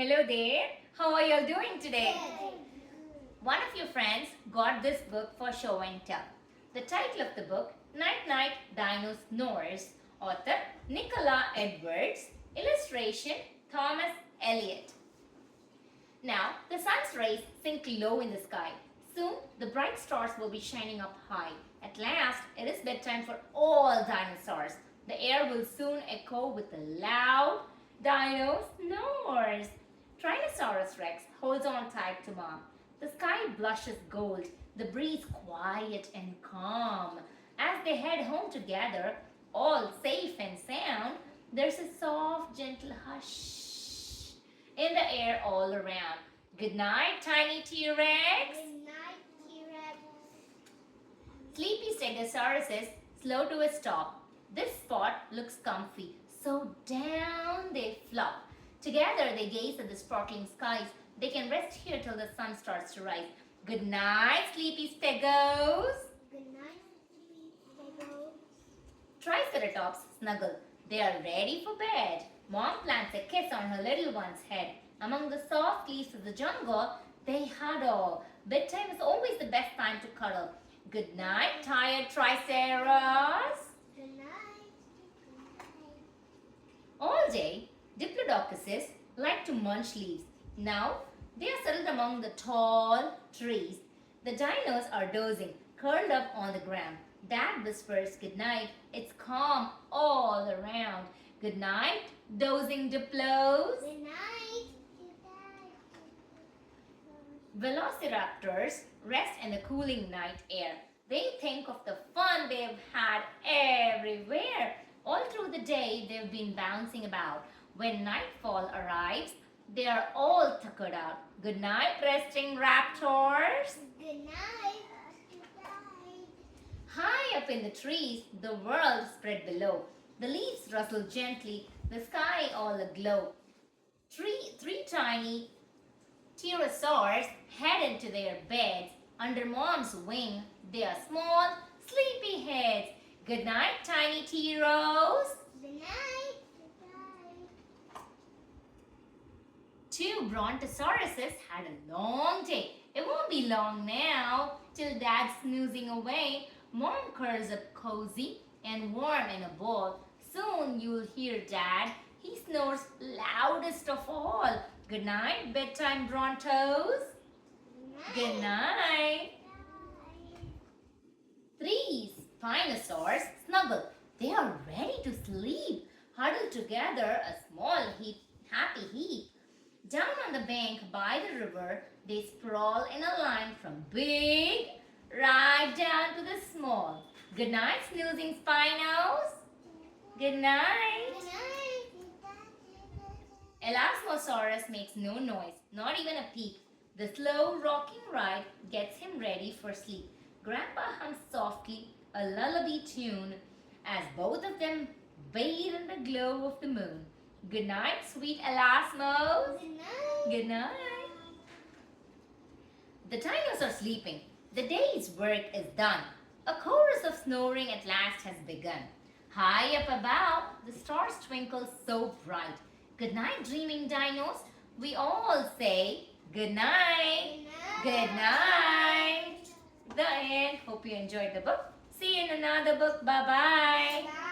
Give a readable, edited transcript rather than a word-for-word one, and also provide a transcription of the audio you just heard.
Hello there. How are you all doing today? One of your friends got this book for show and tell. The title of the book, Night Night Dino-Snores, author Nicola Edwards, illustration Thomas Elliott. Now, the sun's rays sink low in the sky. Soon, the bright stars will be shining up high. At last, it is bedtime for all dinosaurs. The air will soon echo with the loud Dino-Snores. Tyrannosaurus Rex holds on tight to Mom. The sky blushes gold, the breeze quiet and calm. As they head home together, all safe and sound, there's a soft, gentle hush in the air all around. Good night, tiny T-Rex. Good night, T-Rex. Sleepy Stegosauruses slow to a stop. This spot looks comfy, so down they flop. Together they gaze at the sparkling skies. They can rest here till the sun starts to rise. Good night, Sleepy Stegos. Good night, Sleepy Stegos. Triceratops snuggle. They are ready for bed. Mom plants a kiss on her little one's head. Among the soft leaves of the jungle, they huddle. Bedtime is always the best time to cuddle. Good night, tired Triceros. Good night. All day, Diplodocuses like to munch leaves. Now, they are settled among the tall trees. The dinos are dozing, curled up on the ground. Dad whispers good night. It's calm all around. Good night, dozing Diplos. Good night. Velociraptors rest in the cooling night air. They think of the fun they've had everywhere. All through the day, they've been bouncing about. When nightfall arrives, they are all tuckered out. Good night, resting raptors. Good night. Good night. High up in the trees, the world spread below. The leaves rustle gently, the sky all aglow. Three tiny pterosaurs head into their beds. Under Mom's wing, they are small, sleepy heads. Good night, tiny T-Rose. Good night. Good night. Two brontosauruses had a long day. It won't be long now till Dad's snoozing away. Mom curls up cozy and warm in a ball. Soon you'll hear Dad. He snores loudest of all. Good night, bedtime Brontos. Good night. Three Spinosaurs snuggle. They are ready to sleep. Huddled together, a small happy heap. Down on the bank by the river, they sprawl in a line from big right down to the small. Good night, snoozing Spinos. Good night. Good night. Elasmosaurus makes no noise, not even a peep. The slow rocking ride gets him ready for sleep. Grandpa hums softly a lullaby tune as both of them bathe in the glow of the moon. Good night, sweet Elasmos. Good night. Good night. The dinos are sleeping. The day's work is done. A chorus of snoring at last has begun. High up above, the stars twinkle so bright. Good night, dreaming dinos. We all say good night. Good night. The end. Hope you enjoyed the book. See you in another book. Bye-bye. Bye.